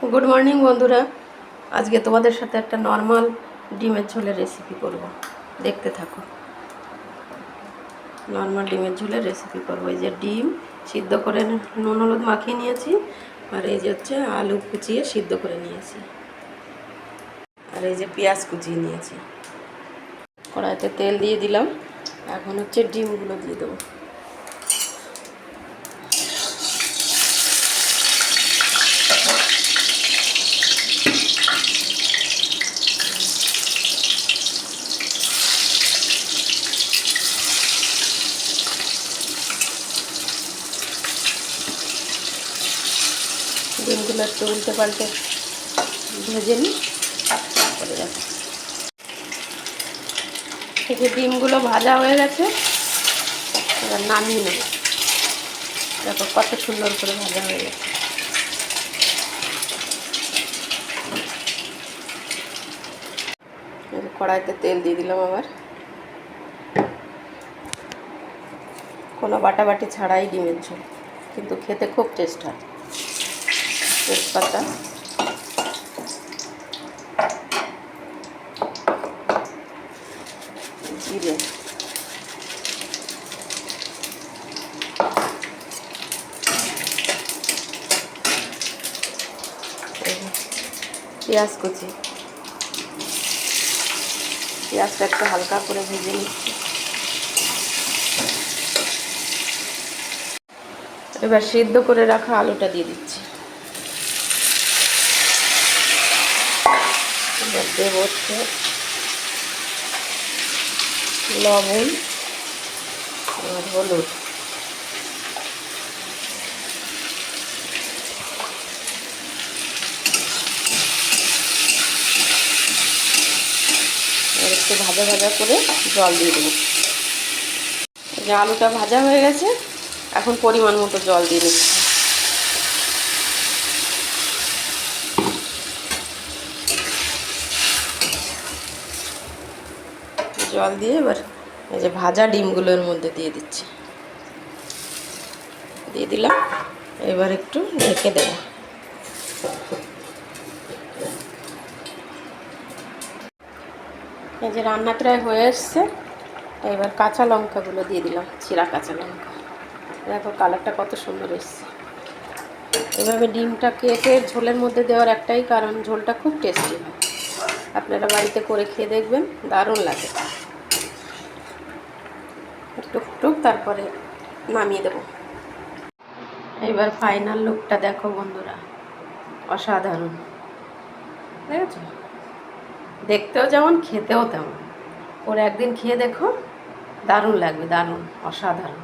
Good morning बंधुरा आज के तुम्हारे साथे एक नर्माल डिमेर झोलेर रेसिपि करब देखते थाको। नर्माल डिमेर झोलेर रेसिपि करब। এই যে ডিম সিদ্ধ করে নুন হলুদ মাখিয়ে নিয়েছি আর এই যে হচ্ছে আলু কুচিয়ে সিদ্ধ করে নিয়েছি আর এই যে পেঁয়াজ কুচিয়ে নিয়েছি। কড়াইতে তেল দিয়ে দিলাম, এখন হচ্ছে ডিমগুলো দিয়ে দেবো। ডিমগুলো একটু উল্টে পাল্টে ভেজে নিই। তারপরে দেখো এই যে ডিমগুলো ভাজা হয়ে গেছে, এবার নামিয়ে নেব। দেখো কত সুন্দর করে ভাজা হয়ে গেছে। কড়াইতে তেল দিয়ে দিলাম আবার। কোনো বাটাবাটি ছাড়াই ডিমের ঝোল, কিন্তু খেতে খুব টেস্ট হয়। তেজপাতা, জিরে, পেঁয়াজ কুচি, পেঁয়াজটা একটু হালকা করে ভেজে নিচ্ছি। এবার সিদ্ধ করে রাখা আলুটা দিয়ে দিচ্ছি। এবার দেব হচ্ছে লবণ আর হলুদ। আর একটু ভাজা ভাজা করে জল দিয়ে দেবো। যে আলুটা ভাজা হয়ে গেছে, এখন পরিমাণ মতো জল দিয়ে দিচ্ছি। জল দিয়ে এবার এই যে ভাজা ডিমগুলোর মধ্যে দিয়ে দিচ্ছি, দিয়ে দিলাম। এবার একটু ঢেকে দেব। এই যে রান্না প্রায় হয়ে এসছে, এবার কাঁচা লঙ্কাগুলো দিয়ে দিলাম, চিরা কাঁচা লঙ্কা। দেখো কালারটা কত সুন্দর এসছে। এভাবে ডিমটা কেটে ঝোলের মধ্যে দেওয়ার একটাই কারণ, ঝোলটা খুব টেস্টি হয়। আপনারা বাড়িতে করে খেয়ে দেখবেন, দারুণ লাগে। একটু ফুটুক, তারপরে নামিয়ে দেব। এবার ফাইনাল লুকটা দেখো বন্ধুরা, অসাধারণ। ঠিক আছে, দেখতেও যেমন খেতেও তেমন। ওরা একদিন খেয়ে দেখো, দারুণ লাগবে, দারুণ, অসাধারণ।